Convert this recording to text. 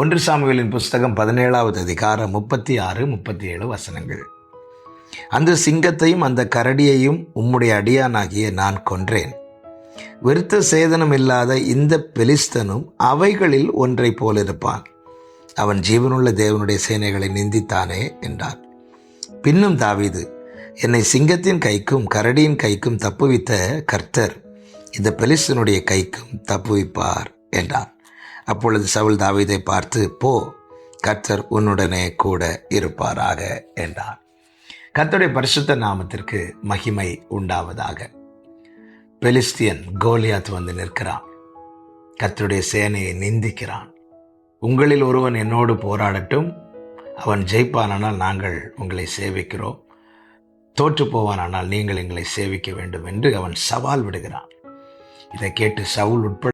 1 சாமுவேலின் புஸ்தகம் 17வது அதிகாரம் 36, 37 வசனங்கள். அந்த சிங்கத்தையும் அந்த கரடியையும் உம்முடைய அடியானாகிய நான் கொன்றேன். விருத்த சேதனம் இல்லாத இந்த பெலிஸ்தனும் அவைகளில் ஒன்றை போலிருப்பான். அவன் ஜீவனுள்ள தேவனுடைய சேனைகளை நிந்தித்தானே என்றார். பின்னும் தாவீது, என்னை சிங்கத்தின் கைக்கும் கரடியின் கைக்கும் தப்புவித்த கர்த்தர் இந்த பெலிஸ்தனுடைய கைக்கும் தப்புவிப்பார் என்றார். அப்பொழுது சவுல் தாவீதை பார்த்து, போ, கர்த்தர் உன்னுடனே கூட இருப்பாராக என்றார். கர்த்தருடைய பரிசுத்த நாமத்திற்கு மகிமை உண்டாவதாக. பெலிஸ்தியன் கோலியாத் வந்து நிற்கிறான். கர்த்தருடைய சேனையை நிந்திக்கிறான். உங்களில் ஒருவன் என்னோடு போராடட்டும், அவன் ஜெயிப்பானால் நாங்கள் உங்களை சேவிக்கிறோம், தோற்று போவானால் நீங்கள் எங்களை சேவிக்க வேண்டும் என்று அவன் சவால் விடுகிறான். இதை கேட்டு சவுல் உட்பட